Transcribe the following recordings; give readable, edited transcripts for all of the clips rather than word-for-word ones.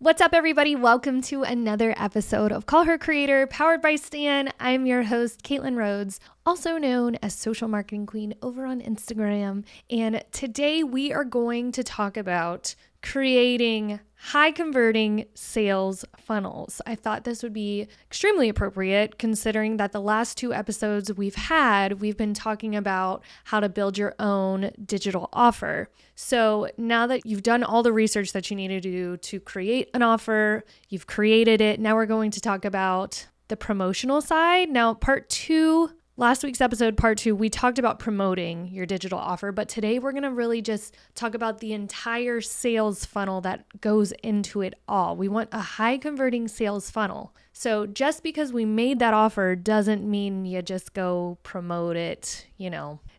What's up, everybody? Welcome to another episode of Call Her Creator, powered by Stan. I'm your host, Caitlin Rhodes, also known as Social Marketing Queen over on Instagram. And today we are going to talk about creating high converting sales funnels. I thought this would be extremely appropriate considering that the last two episodes we've been talking about how to build your own digital offer. So now that you've done all the research that you need to do to create an offer, you've created it. Now we're going to talk about the promotional side. Now, last week's episode, part 2, we talked about promoting your digital offer, but today we're going to really just talk about the entire sales funnel that goes into it all. We want a high converting sales funnel. So just because we made that offer doesn't mean you just go promote it,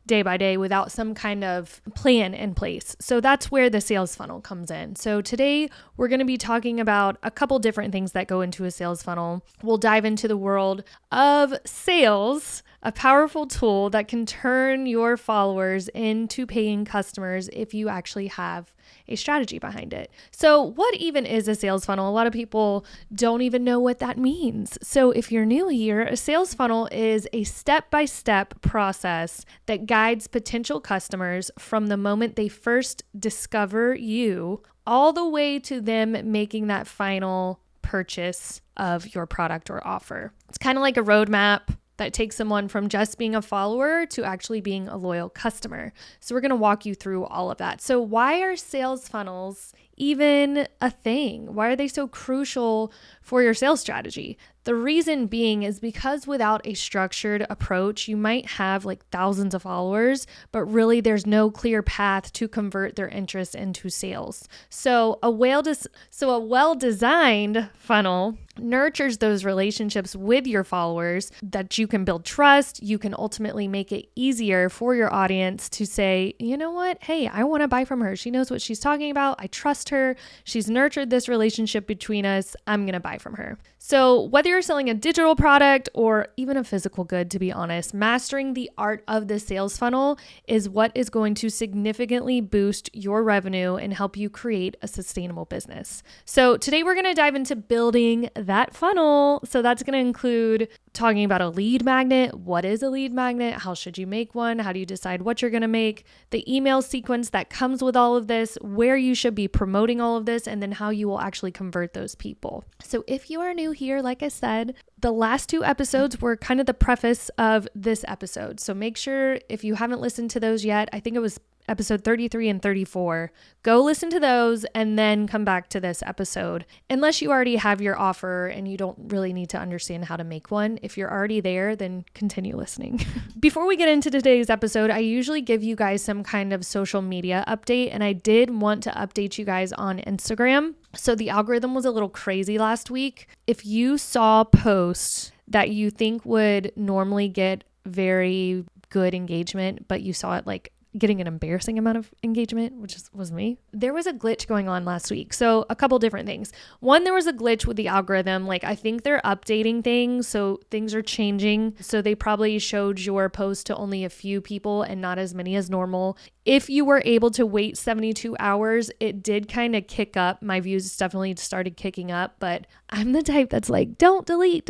day by day without some kind of plan in place. So that's where the sales funnel comes in. So today we're going to be talking about a couple different things that go into a sales funnel. We'll dive into the world of sales, a powerful tool that can turn your followers into paying customers if you actually have a strategy behind it. So what even is a sales funnel? A lot of people don't even know what that means. So if you're new here, a sales funnel is a step-by-step process that guides potential customers from the moment they first discover you all the way to them making that final purchase of your product or offer. It's kind of like a roadmap that takes someone from just being a follower to actually being a loyal customer. So we're going to walk you through all of that. So why are sales funnels even a thing? Why are they so crucial for your sales strategy? The reason being is because without a structured approach, you might have like thousands of followers, but really there's no clear path to convert their interest into sales. So a well-designed funnel nurtures those relationships with your followers that you can build trust. You can ultimately make it easier for your audience to say, you know what? Hey, I want to buy from her. She knows what she's talking about. I trust her. She's nurtured this relationship between us. I'm going to buy from her. So whether you're selling a digital product or even a physical good, to be honest, mastering the art of the sales funnel is what is going to significantly boost your revenue and help you create a sustainable business. So today we're going to dive into building that funnel. So that's going to include talking about a lead magnet. What is a lead magnet? How should you make one? How do you decide what you're going to make? The email sequence that comes with all of this, where you should be promoting all of this, and then how you will actually convert those people. So if you are new here, like I said, the last two episodes were kind of the preface of this episode. So make sure if you haven't listened to those yet, I think it was episode 33 and 34, go listen to those and then come back to this episode. Unless you already have your offer and you don't really need to understand how to make one. If you're already there, then continue listening. Before we get into today's episode, I usually give you guys some kind of social media update, and I did want to update you guys on Instagram. So the algorithm was a little crazy last week. If you saw posts that you think would normally get very good engagement, but you saw it like getting an embarrassing amount of engagement, which was me. There was a glitch going on last week. So a couple different things. One, there was a glitch with the algorithm. Like I think they're updating things. So things are changing. So they probably showed your post to only a few people and not as many as normal. If you were able to wait 72 hours, it did kind of kick up. My views definitely started kicking up, but I'm the type that's like, don't delete.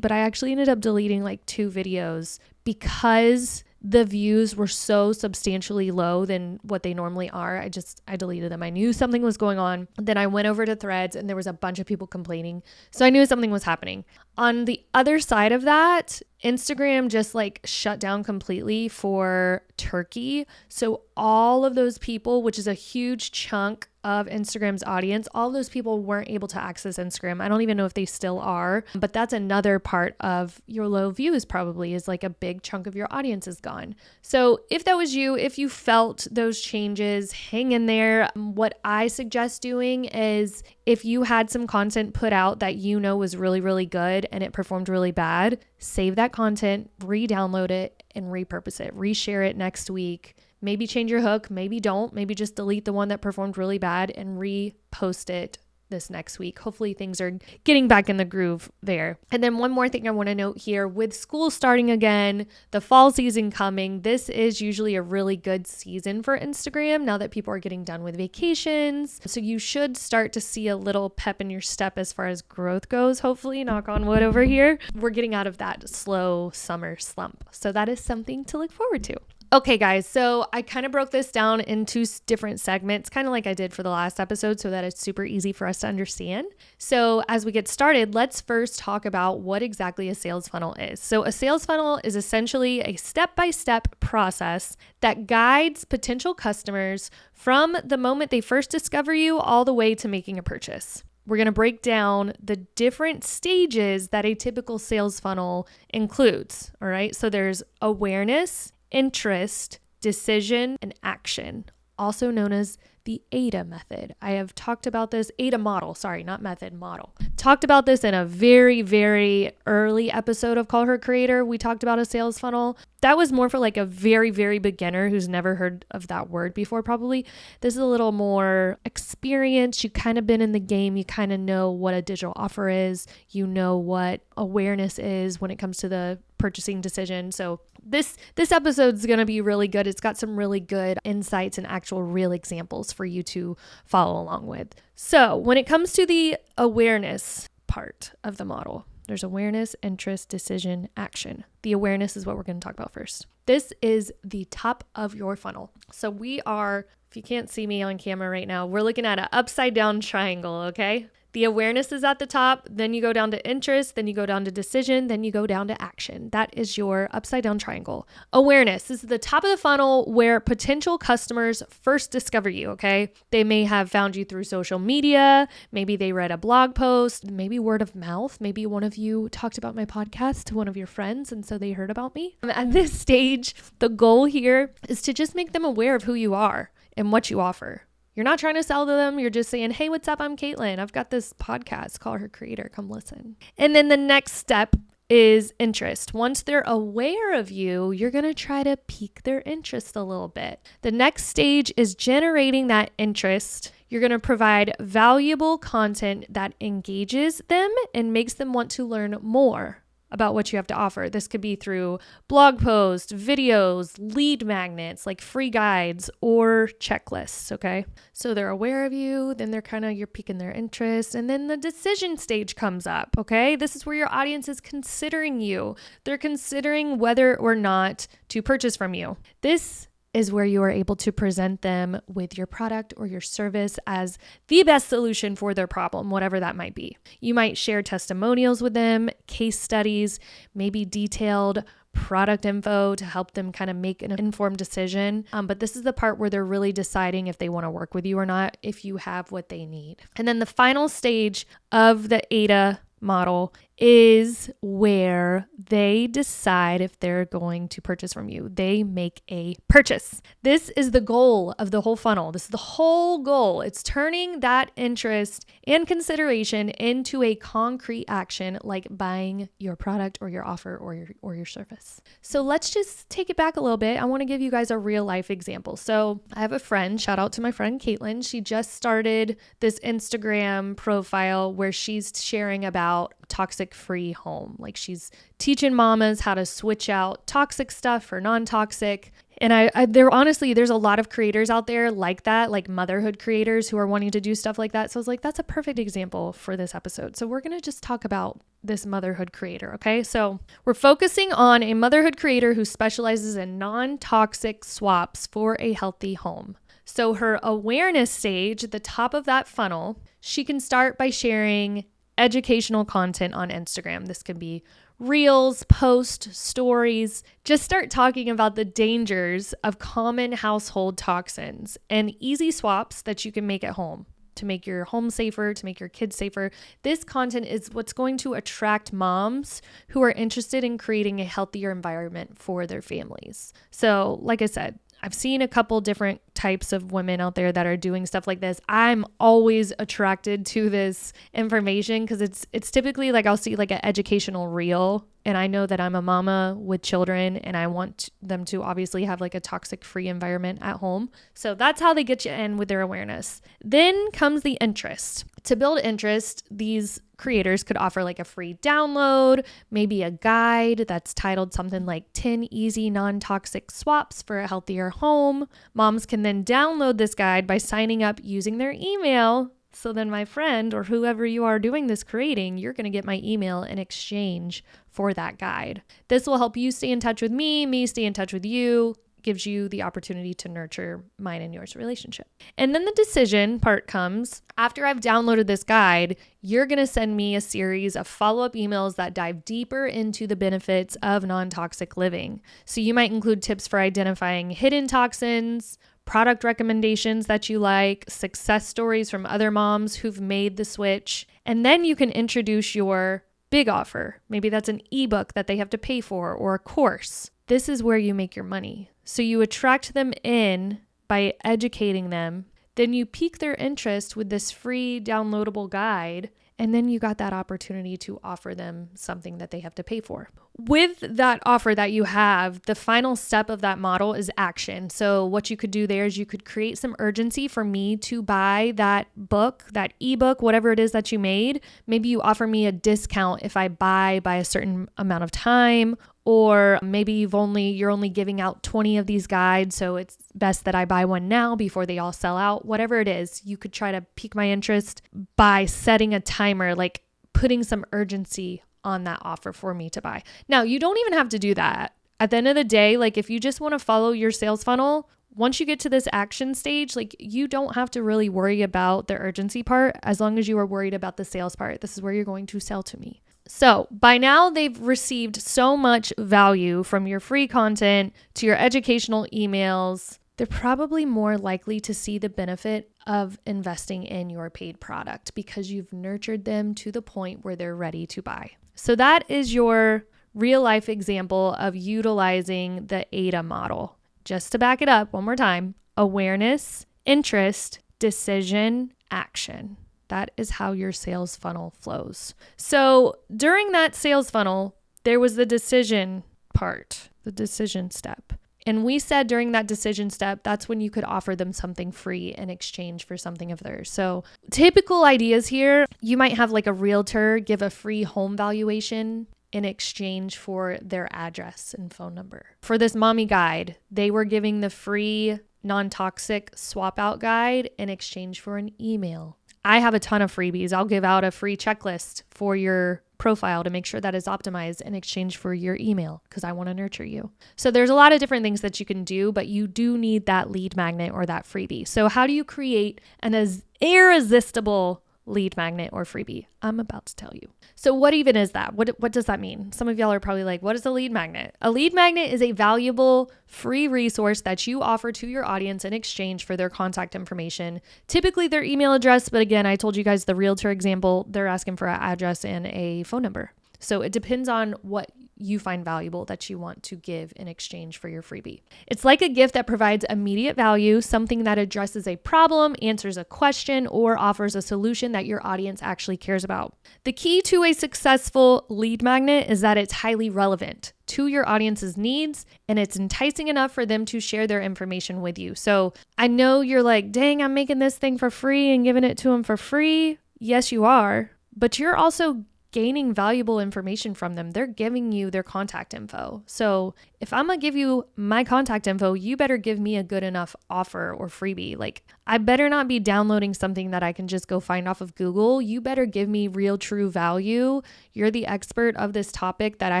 But I actually ended up deleting like 2 videos because the views were so substantially low than what they normally are. I deleted them. I knew something was going on. Then I went over to Threads and there was a bunch of people complaining. So I knew something was happening. On the other side of that, Instagram just like shut down completely for Turkey. So all of those people, which is a huge chunk of Instagram's audience, all those people weren't able to access Instagram. I don't even know if they still are, but that's another part of your low views probably is like a big chunk of your audience is gone. So if that was you, if you felt those changes, hang in there. What I suggest doing is if you had some content put out that you know was really, really good and it performed really bad, save that content, re-download it and repurpose it, reshare it next week. Maybe change your hook, maybe don't, maybe just delete the one that performed really bad and repost it this next week. Hopefully things are getting back in the groove there. And then one more thing I want to note here, with school starting again, the fall season coming, this is usually a really good season for Instagram now that people are getting done with vacations. So you should start to see a little pep in your step as far as growth goes, hopefully, knock on wood over here. We're getting out of that slow summer slump. So that is something to look forward to. Okay, guys, so I kind of broke this down into different segments, kind of like I did for the last episode, so that it's super easy for us to understand. So as we get started, let's first talk about what exactly a sales funnel is. So a sales funnel is essentially a step-by-step process that guides potential customers from the moment they first discover you all the way to making a purchase. We're going to break down the different stages that a typical sales funnel includes, all right? So there's awareness, interest, decision, and action, also known as the AIDA method. I have talked about this, AIDA model, sorry, not method, model. Talked about this in a very, very early episode of Call Her Creator. We talked about a sales funnel. That was more for like a very, very beginner who's never heard of that word before, probably. This is a little more experienced. You kind of been in the game. You kind of know what a digital offer is. You know what awareness is when it comes to the purchasing decision. So this episode is going to be really good. It's got some really good insights and actual real examples for you to follow along with. So when it comes to the awareness part of the model, there's awareness, interest, decision, action. The awareness is what we're going to talk about first. This is the top of your funnel. So we are, if you can't see me on camera right now, we're looking at an upside down triangle, okay? The awareness is at the top, then you go down to interest, then you go down to decision, then you go down to action. That is your upside down triangle. Awareness, this is the top of the funnel where potential customers first discover you, okay? They may have found you through social media, maybe they read a blog post, maybe word of mouth, maybe one of you talked about my podcast to one of your friends and so they heard about me. At this stage, the goal here is to just make them aware of who you are and what you offer. You're not trying to sell to them. You're just saying, hey, what's up? I'm Caitlin. I've got this podcast, Call Her Creator. Come listen. And then the next step is interest. Once they're aware of you, you're going to try to pique their interest a little bit. The next stage is generating that interest. You're going to provide valuable content that engages them and makes them want to learn more about what you have to offer. This could be through blog posts, videos, lead magnets, like free guides or checklists, okay? So they're aware of you, then you're piquing their interest, and then the decision stage comes up, okay? This is where your audience is considering you. They're considering whether or not to purchase from you. This is where you are able to present them with your product or your service as the best solution for their problem, whatever that might be. You might share testimonials with them, case studies, maybe detailed product info to help them kind of make an informed decision. But this is the part where they're really deciding if they want to work with you or not, if you have what they need. And then the final stage of the AIDA model is where they decide if they're going to purchase from you. They make a purchase. This is the goal of the whole funnel. This is the whole goal. It's turning that interest and consideration into a concrete action like buying your product or your offer or your service. So let's just take it back a little bit. I want to give you guys a real life example. So I have a friend, shout out to my friend Caitlin. She just started this Instagram profile where she's sharing about toxic-free home. Like she's teaching mamas how to switch out toxic stuff for non-toxic. And there's a lot of creators out there like that, like motherhood creators who are wanting to do stuff like that. So I was like, that's a perfect example for this episode. So we're going to just talk about this motherhood creator. Okay. So we're focusing on a motherhood creator who specializes in non-toxic swaps for a healthy home. So her awareness stage at the top of that funnel, she can start by sharing educational content on Instagram. This could be reels, posts, stories. Just start talking about the dangers of common household toxins and easy swaps that you can make at home to make your home safer, to make your kids safer. This content is what's going to attract moms who are interested in creating a healthier environment for their families. So, like I said, I've seen a couple different types of women out there that are doing stuff like this. I'm always attracted to this information because it's typically like I'll see like an educational reel, and I know that I'm a mama with children and I want them to obviously have like a toxic free environment at home. So that's how they get you in with their awareness. Then comes the interest. To build interest, these creators could offer like a free download, maybe a guide that's titled something like 10 easy non-toxic swaps for a healthier home. Moms can then download this guide by signing up using their email. So then my friend or whoever you are doing this creating, you're going to get my email in exchange for that guide. This will help you stay in touch with me stay in touch with you, gives you the opportunity to nurture mine and yours relationship. And then the decision part comes after I've downloaded this guide. You're going to send me a series of follow-up emails that dive deeper into the benefits of non-toxic living. So you might include tips for identifying hidden toxins, product recommendations that you like, success stories from other moms who've made the switch. And then you can introduce your big offer. Maybe that's an ebook that they have to pay for or a course. This is where you make your money. So you attract them in by educating them. Then you pique their interest with this free downloadable guide. And then you got that opportunity to offer them something that they have to pay for. With that offer that you have, the final step of that model is action. So what you could do there is you could create some urgency for me to buy that book, that ebook, whatever it is that you made. Maybe you offer me a discount if I buy by a certain amount of time, or maybe you're only giving out 20 of these guides, so it's best that I buy one now before they all sell out. Whatever it is, you could try to pique my interest by setting a timer, like putting some urgency on that offer for me to buy. Now, you don't even have to do that. At the end of the day, like if you just want to follow your sales funnel, once you get to this action stage, like you don't have to really worry about the urgency part as long as you are worried about the sales part. This is where you're going to sell to me. So by now they've received so much value from your free content to your educational emails. They're probably more likely to see the benefit of investing in your paid product because you've nurtured them to the point where they're ready to buy. So that is your real life example of utilizing the AIDA model. Just to back it up one more time: awareness, interest, decision, action. That is how your sales funnel flows. So during that sales funnel, there was the decision part, the decision step. And we said during that decision step, that's when you could offer them something free in exchange for something of theirs. So typical ideas here, you might have like a realtor give a free home valuation in exchange for their address and phone number. For this mommy guide, they were giving the free non-toxic swap out guide in exchange for an email. I have a ton of freebies. I'll give out a free checklist for your profile to make sure that is optimized in exchange for your email because I want to nurture you. So there's a lot of different things that you can do, but you do need that lead magnet or that freebie. So how do you create an irresistible lead magnet or freebie? I'm about to tell you. So what even is that? What does that mean? Some of y'all are probably like, what is a lead magnet? A lead magnet is a valuable free resource that you offer to your audience in exchange for their contact information, typically their email address. But again, I told you guys the realtor example, they're asking for an address and a phone number. So it depends on what you find valuable that you want to give in exchange for your freebie. It's like a gift that provides immediate value, something that addresses a problem, answers a question, or offers a solution that your audience actually cares about. The key to a successful lead magnet is that it's highly relevant to your audience's needs and it's enticing enough for them to share their information with you. So I know you're like, dang, I'm making this thing for free and giving it to them for free. Yes, you are, but you're also gaining valuable information from them. They're giving you their contact info. So if I'm going to give you my contact info, you better give me a good enough offer or freebie. Like I better not be downloading something that I can just go find off of Google. You better give me real true value. You're the expert of this topic that I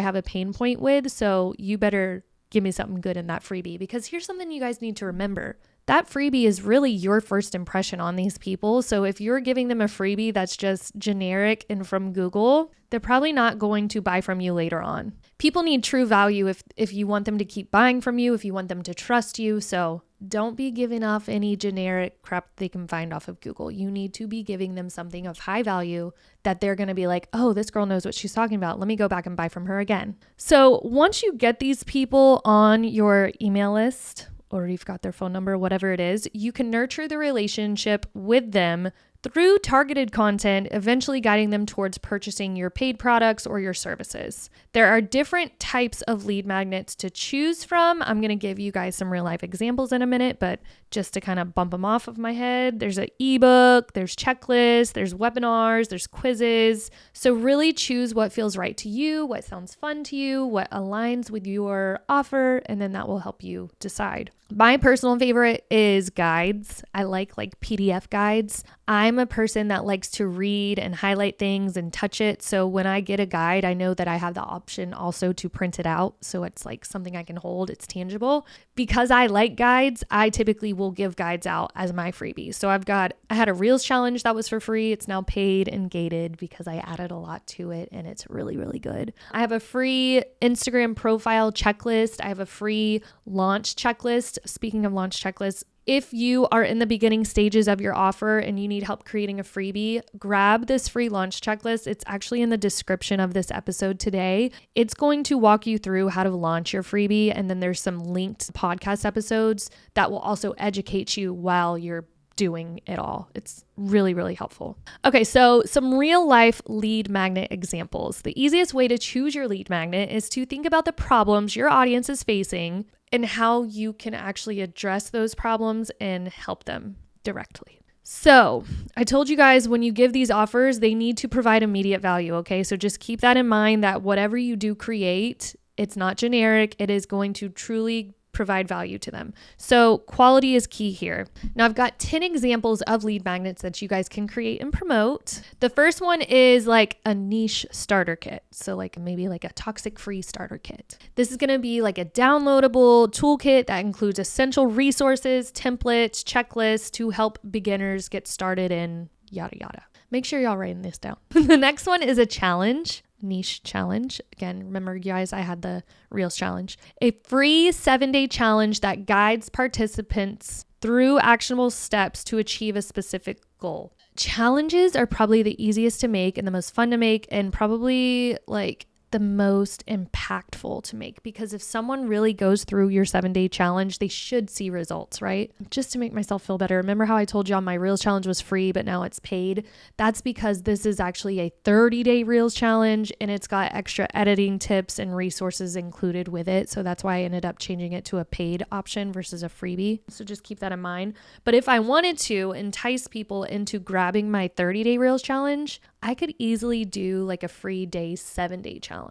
have a pain point with. So you better give me something good in that freebie, because here's something you guys need to remember. That freebie is really your first impression on these people. So if you're giving them a freebie that's just generic and from Google, they're probably not going to buy from you later on. People need true value if you want them to keep buying from you, if you want them to trust you. So don't be giving off any generic crap they can find off of Google. You need to be giving them something of high value that they're going to be like, oh, this girl knows what she's talking about. Let me go back and buy from her again. So once you get these people on your email list, or you've got their phone number, whatever it is, you can nurture the relationship with them through targeted content, eventually guiding them towards purchasing your paid products or your services. There are different types of lead magnets to choose from. I'm going to give you guys some real life examples in a minute, but just to kind of bump them off of my head, there's an ebook, there's checklists, there's webinars, there's quizzes. So really choose what feels right to you, what sounds fun to you, what aligns with your offer, and then that will help you decide. My personal favorite is guides. I like PDF guides. I'm a person that likes to read and highlight things and touch it. So when I get a guide, I know that I have the option also to print it out. So it's like something I can hold. It's tangible. Because I like guides, I typically will give guides out as my freebie. So I had a Reels challenge that was for free. It's now paid and gated because I added a lot to it and it's really, really good. I have a free Instagram profile checklist. I have a free launch checklist. Speaking of launch checklists, if you are in the beginning stages of your offer and you need help creating a freebie, grab this free launch checklist. It's actually in the description of this episode today. It's going to walk you through how to launch your freebie. And then there's some linked podcast episodes that will also educate you while you're doing it all. It's really, really helpful. Okay, so some real life lead magnet examples. The easiest way to choose your lead magnet is to think about the problems your audience is facing and how you can actually address those problems and help them directly. So I told you guys when you give these offers, they need to provide immediate value. Okay, so just keep that in mind that whatever you do create, it's not generic. It is going to truly provide value to them. So quality is key here. Now I've got 10 examples of lead magnets that you guys can create and promote. The first one is like a niche starter kit. So maybe a toxic free starter kit. This is going to be like a downloadable toolkit that includes essential resources, templates, checklists to help beginners get started in yada yada. Make sure y'all writing this down. The next one is a challenge. Niche challenge. Again, remember you guys, I had the Reels challenge. A free 7-day challenge that guides participants through actionable steps to achieve a specific goal. Challenges are probably the easiest to make and the most fun to make and probably the most impactful to make, because if someone really goes through your 7-day challenge, they should see results, right? Just to make myself feel better. Remember how I told you on my Reels challenge was free, but now it's paid? That's because this is actually a 30-day Reels challenge and it's got extra editing tips and resources included with it. So that's why I ended up changing it to a paid option versus a freebie. So just keep that in mind. But if I wanted to entice people into grabbing my 30-day Reels challenge, I could easily do a free day 7-day challenge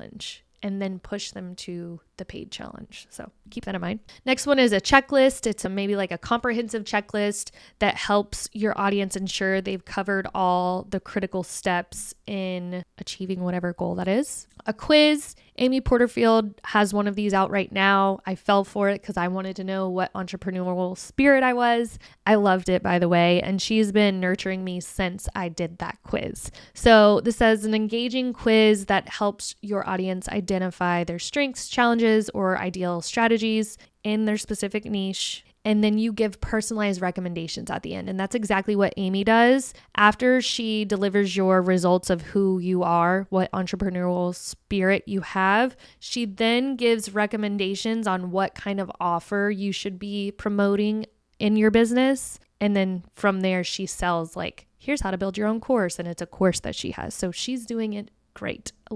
and then push them to the paid challenge. So keep that in mind. Next one is a checklist. It's maybe a comprehensive checklist that helps your audience ensure they've covered all the critical steps in achieving whatever goal that is. A quiz. Amy Porterfield has one of these out right now. I fell for it because I wanted to know what entrepreneurial spirit I was. I loved it, by the way, and she's been nurturing me since I did that quiz. So this is an engaging quiz that helps your audience identify their strengths, challenges, or ideal strategies in their specific niche. And then you give personalized recommendations at the end. And that's exactly what Amy does. After she delivers your results of who you are, what entrepreneurial spirit you have, she then gives recommendations on what kind of offer you should be promoting in your business. And then from there, she sells here's how to build your own course. And it's a course that she has. So she's doing it great. I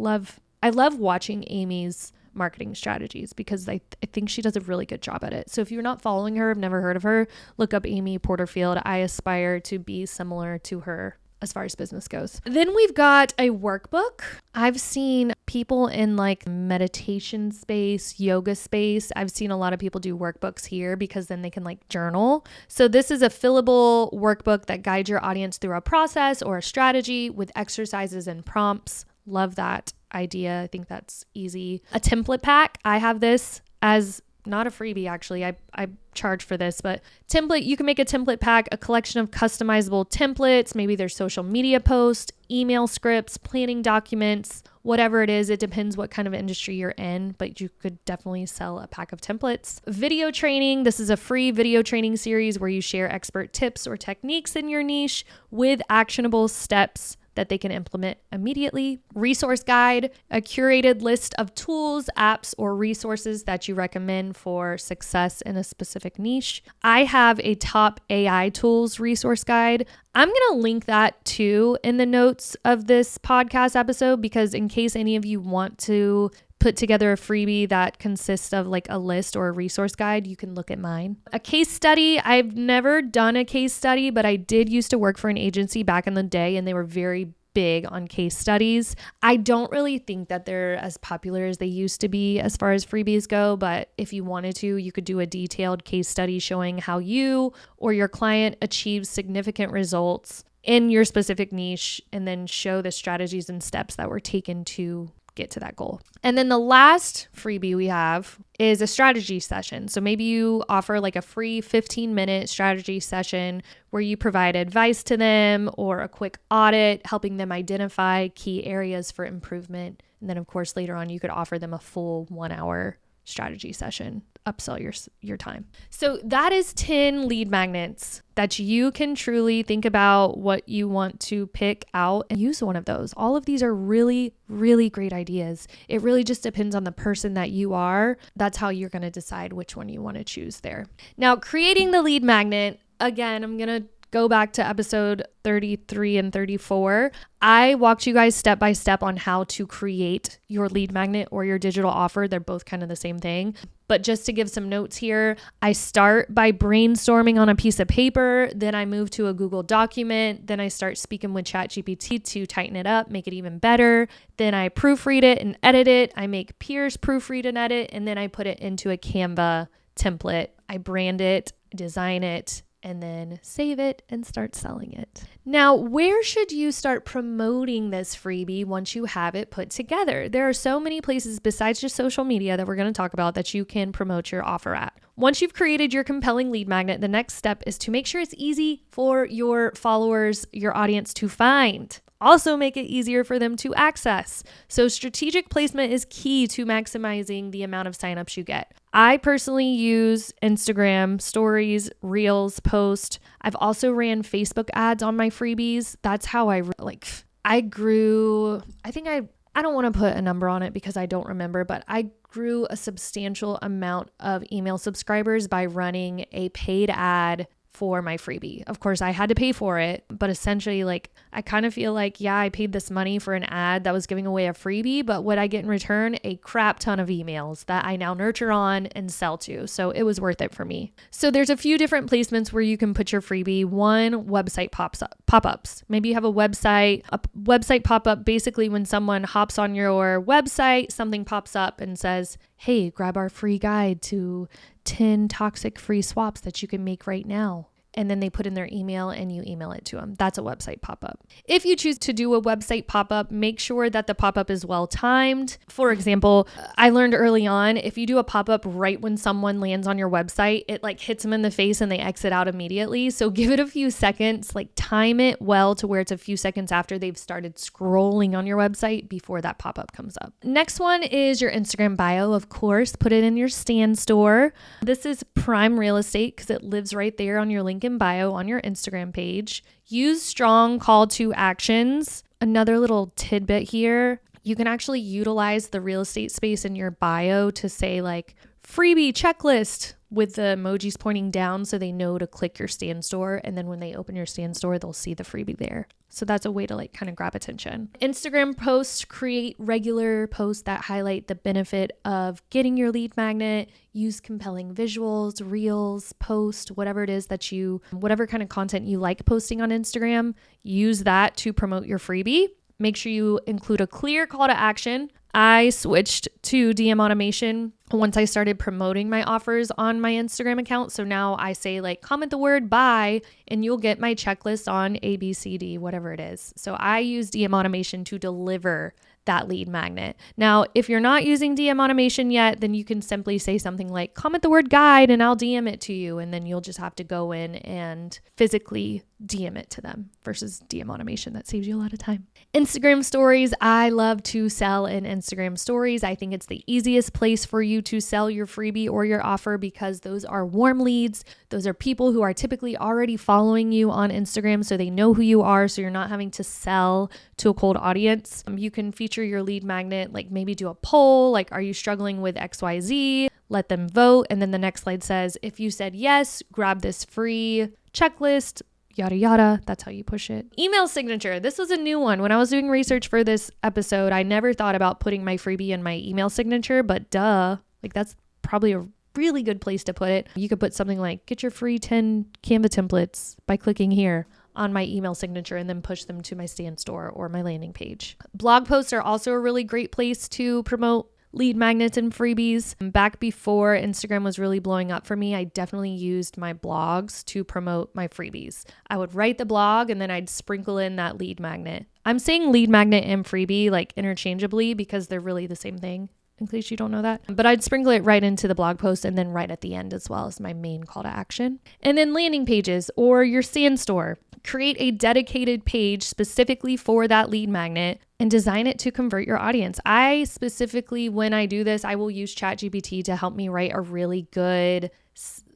love watching Amy's marketing strategies because I think she does a really good job at it. So if you're not following her, I've never heard of her, look up Amy Porterfield. I aspire to be similar to her as far as business goes. Then we've got a workbook. I've seen people in meditation space, yoga space. I've seen a lot of people do workbooks here because then they can journal. So this is a fillable workbook that guides your audience through a process or a strategy with exercises and prompts. Love that idea. I think that's easy. A template pack. I have this as not a freebie, actually. I charge for this, but template, you can make a template pack, a collection of customizable templates. Maybe there's social media posts, email scripts, planning documents, whatever it is. It depends what kind of industry you're in, but you could definitely sell a pack of templates. Video training. This is a free video training series where you share expert tips or techniques in your niche with actionable steps that they can implement immediately. Resource guide, a curated list of tools, apps, or resources that you recommend for success in a specific niche. I have a top AI tools resource guide. I'm going to link that too in the notes of this podcast episode, because in case any of you want to put together a freebie that consists of like a list or a resource guide, you can look at mine. A case study. I've never done a case study, but I did used to work for an agency back in the day, and they were very big on case studies. I don't really think that they're as popular as they used to be as far as freebies go, but if you wanted to, you could do a detailed case study showing how you or your client achieves significant results in your specific niche, and then show the strategies and steps that were taken to get to that goal. And then the last freebie we have is a strategy session. So maybe you offer like a free 15-minute strategy session where you provide advice to them or a quick audit, helping them identify key areas for improvement. And then of course, later on, you could offer them a full 1-hour strategy session, upsell your time. So that is 10 lead magnets that you can truly think about what you want to pick out and use one of those. All of these are really, really great ideas. It really just depends on the person that you are. That's how you're going to decide which one you want to choose there. Now, creating the lead magnet, again, I'm going to go back to episode 33 and 34. I walked you guys step by step on how to create your lead magnet or your digital offer. They're both kind of the same thing. But just to give some notes here, I start by brainstorming on a piece of paper. Then I move to a Google document. Then I start speaking with ChatGPT to tighten it up, make it even better. Then I proofread it and edit it. I make peers proofread and edit. And then I put it into a Canva template. I brand it, design it, and then save it and start selling it. Now, where should you start promoting this freebie once you have it put together? There are so many places besides just social media that we're going to talk about that you can promote your offer at. Once you've created your compelling lead magnet, the next step is to make sure it's easy for your followers, your audience to find. Also make it easier for them to access. So strategic placement is key to maximizing the amount of signups you get. I personally use Instagram stories, reels, post. I've also ran Facebook ads on my freebies. That's how I grew. I don't want to put a number on it because I don't remember, but I grew a substantial amount of email subscribers by running a paid ad for my freebie. Of course, I had to pay for it, but essentially, I kind of feel like, yeah, I paid this money for an ad that was giving away a freebie, but what I get in return, a crap ton of emails that I now nurture on and sell to. So it was worth it for me. So there's a few different placements where you can put your freebie. One, website pop-ups. Maybe you have a website pop-up. Basically, when someone hops on your website, something pops up and says, hey, grab our free guide to 10 toxic free swaps that you can make right now. And then they put in their email and you email it to them. That's a website pop-up. If you choose to do a website pop-up, make sure that the pop-up is well timed. For example, I learned early on, if you do a pop-up right when someone lands on your website, it hits them in the face and they exit out immediately. So give it a few seconds, time it well to where it's a few seconds after they've started scrolling on your website before that pop-up comes up. Next one is your Instagram bio, of course. Put it in your stand store. This is prime real estate because it lives right there on your link in bio on your Instagram page. Use strong call to actions. Another little tidbit here, you can actually utilize the real estate space in your bio to say freebie checklist with the emojis pointing down so they know to click your stand store. And then when they open your stand store, they'll see the freebie there. So that's a way to kind of grab attention. Instagram posts, create regular posts that highlight the benefit of getting your lead magnet. Use compelling visuals, reels, post, whatever it is whatever kind of content you like posting on Instagram, use that to promote your freebie. Make sure you include a clear call to action. I switched to DM automation once I started promoting my offers on my Instagram account. So now I say comment the word buy and you'll get my checklist on ABCD, whatever it is. So I use DM automation to deliver that lead magnet. Now, if you're not using DM automation yet, then you can simply say something like comment the word guide and I'll DM it to you. And then you'll just have to go in and physically DM it to them versus DM automation. That saves you a lot of time. Instagram stories. I love to sell in Instagram stories. I think it's the easiest place for you you to sell your freebie or your offer because those are warm leads. Those are people who are typically already following you on Instagram, so they know who you are, so you're not having to sell to a cold audience. You can feature your lead magnet, like maybe do a poll, like, are you struggling with XYZ? Let them vote. And then the next slide says, if you said yes, grab this free checklist, yada, yada. That's how you push it. Email signature. This was a new one. When I was doing research for this episode, I never thought about putting my freebie in my email signature, but duh, like that's probably a really good place to put it. You could put something like, get your free 10 Canva templates by clicking here on my email signature, and then push them to my Stan store or my landing page. Blog posts are also a really great place to promote lead magnets and freebies. Back before Instagram was really blowing up for me, I definitely used my blogs to promote my freebies. I would write the blog and then I'd sprinkle in that lead magnet. I'm saying lead magnet and freebie like interchangeably because they're really the same thing, in case you don't know that. But I'd sprinkle it right into the blog post and then right at the end as well as my main call to action. And then landing pages or your Stan store. Create a dedicated page specifically for that lead magnet and design it to convert your audience. I specifically, when I do this, I will use ChatGPT to help me write a really good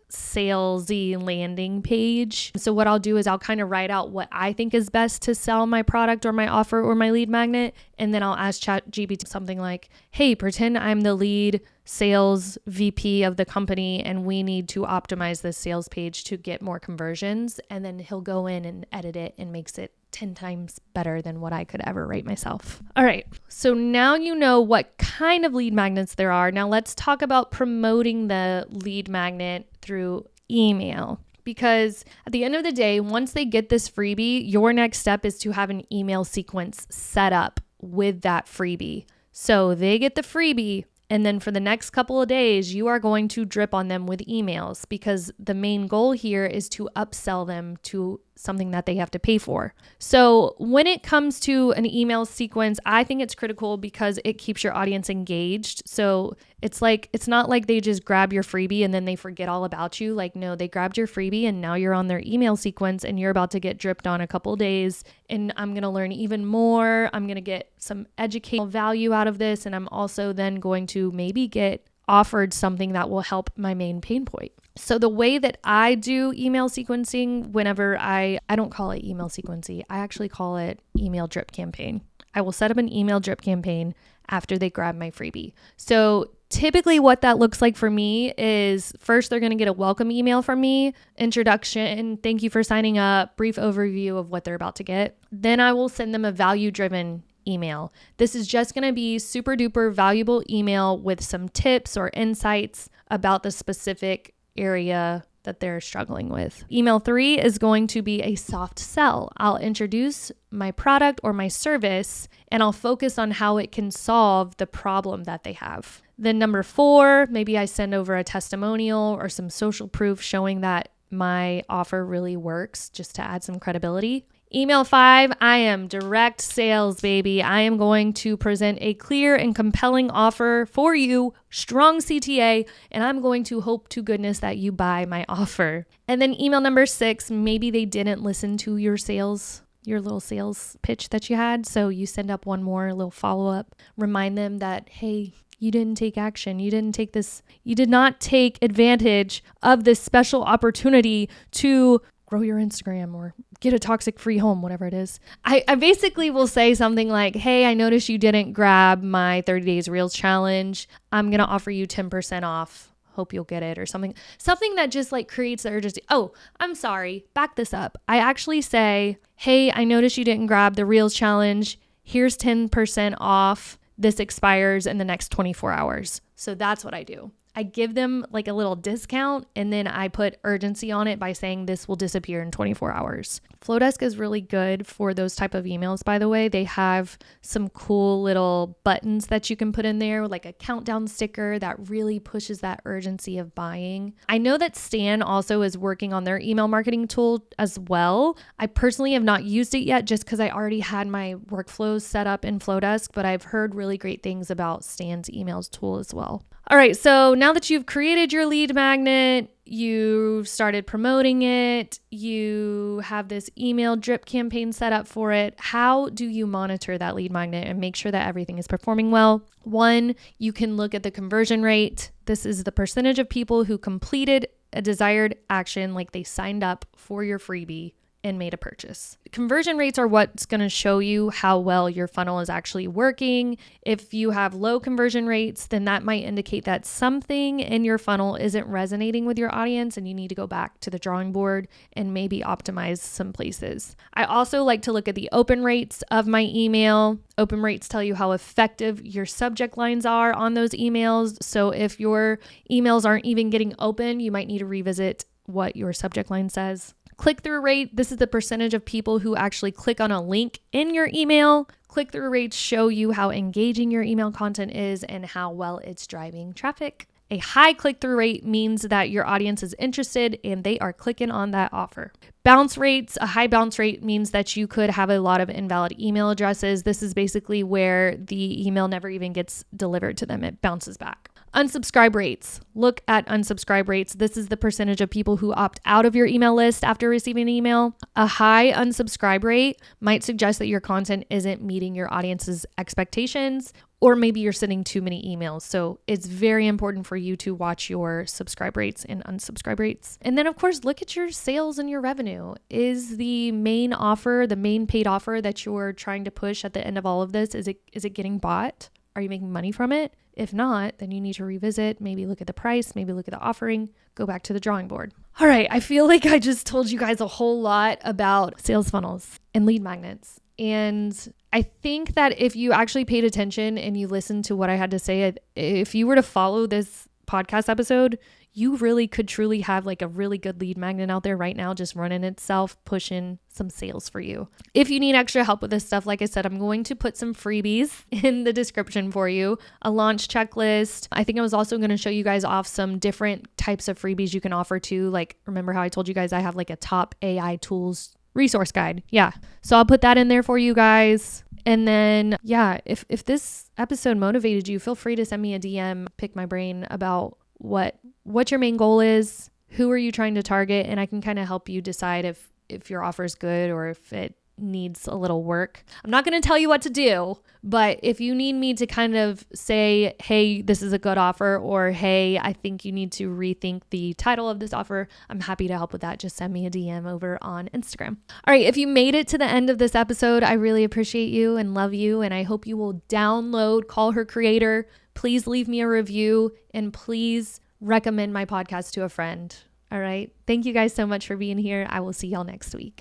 salesy landing page. So what I'll do is I'll kind of write out what I think is best to sell my product or my offer or my lead magnet. And then I'll ask ChatGPT something like, hey, pretend I'm the lead sales VP of the company and we need to optimize this sales page to get more conversions. And then he'll go in and edit it and makes it 10 times better than what I could ever write myself. All right. So now you know what kind of lead magnets there are. Now let's talk about promoting the lead magnet through email. Because at the end of the day, once they get this freebie, your next step is to have an email sequence set up with that freebie. So they get the freebie, and then for the next couple of days, you are going to drip on them with emails because the main goal here is to upsell them to something that they have to pay for. So when it comes to an email sequence, I think it's critical because it keeps your audience engaged. So it's not like they just grab your freebie and then they forget all about you. Like, no, they grabbed your freebie and now you're on their email sequence and you're about to get dripped on a couple of days. And I'm going to learn even more. I'm going to get some educational value out of this. And I'm also then going to maybe get offered something that will help my main pain point. So the way that I do email sequencing, whenever I don't call it email sequencing, I actually call it email drip campaign. I will set up an email drip campaign after they grab my freebie. So typically what that looks like for me is first they're going to get a welcome email from me, introduction, thank you for signing up, brief overview of what they're about to get. Then I will send them a value-driven email. This is just going to be super duper valuable email with some tips or insights about the specific area that they're struggling with. Email 3 is going to be a soft sell. I'll introduce my product or my service and I'll focus on how it can solve the problem that they have. Then number 4, maybe I send over a testimonial or some social proof showing that my offer really works just to add some credibility. Email 5, I am direct sales, baby. I am going to present a clear and compelling offer for you, strong CTA, and I'm going to hope to goodness that you buy my offer. And then email number 6, maybe they didn't listen to your little sales pitch that you had. So you send up one more little follow-up, remind them that, hey, you didn't take action. You did not take advantage of this special opportunity to grow your Instagram or get a toxic-free home, whatever it is. I basically will say something like, hey, I noticed you didn't grab my 30 days Reels challenge. I'm going to offer you 10% off. Hope you'll get it, or something that just like creates the urgency. Oh, I'm sorry. Back this up. I actually say, hey, I noticed you didn't grab the Reels challenge. Here's 10% off. This expires in the next 24 hours. So that's what I do. I give them like a little discount and then I put urgency on it by saying this will disappear in 24 hours. Flowdesk is really good for those type of emails, by the way. They have some cool little buttons that you can put in there, like a countdown sticker that really pushes that urgency of buying. I know that Stan also is working on their email marketing tool as well. I personally have not used it yet just because I already had my workflows set up in Flowdesk, but I've heard really great things about Stan's emails tool as well. All right, so now that you've created your lead magnet, you've started promoting it, you have this email drip campaign set up for it, how do you monitor that lead magnet and make sure that everything is performing well? One, you can look at the conversion rate. This is the percentage of people who completed a desired action, like they signed up for your freebie and made a purchase. Conversion rates are what's going to show you how well your funnel is actually working. If you have low conversion rates, then that might indicate that something in your funnel isn't resonating with your audience and you need to go back to the drawing board and maybe optimize some places. I also like to look at the open rates of my email. Open rates tell you how effective your subject lines are on those emails. So if your emails aren't even getting open, you might need to revisit what your subject line says. Click-through rate, this is the percentage of people who actually click on a link in your email. Click-through rates show you how engaging your email content is and how well it's driving traffic. A high click-through rate means that your audience is interested and they are clicking on that offer. Bounce rates, a high bounce rate means that you could have a lot of invalid email addresses. This is basically where the email never even gets delivered to them. It bounces back. Unsubscribe rates. Look at unsubscribe rates. This is the percentage of people who opt out of your email list after receiving an email. A high unsubscribe rate might suggest that your content isn't meeting your audience's expectations, or maybe you're sending too many emails. So it's very important for you to watch your subscribe rates and unsubscribe rates. And then of course, look at your sales and your revenue. Is the main offer, the main paid offer that you're trying to push at the end of all of this, is it getting bought? Are you making money from it? If not, then you need to revisit, maybe look at the price, maybe look at the offering, go back to the drawing board. All right, I feel like I just told you guys a whole lot about sales funnels and lead magnets. And I think that if you actually paid attention and you listened to what I had to say, if you were to follow this podcast episode, you really could truly have like a really good lead magnet out there right now, just running itself, pushing some sales for you. If you need extra help with this stuff, like I said, I'm going to put some freebies in the description for you, a launch checklist. I think I was also going to show you guys off some different types of freebies you can offer too. Like, remember how I told you guys I have like a top AI tools resource guide? Yeah. So I'll put that in there for you guys. And then, yeah, if this episode motivated you, feel free to send me a DM, pick my brain about what your main goal is, who are you trying to target, and I can kind of help you decide if your offer is good or if it needs a little work. I'm not going to tell you what to do, but if you need me to kind of say, hey, this is a good offer, or hey, I think you need to rethink the title of this offer, I'm happy to help with that. Just send me a DM over on Instagram. All right, if you made it to the end of this episode, I really appreciate you and love you, and I hope you will download Call Her Creator. Please leave me a review and please recommend my podcast to a friend. All right. Thank you guys so much for being here. I will see y'all next week.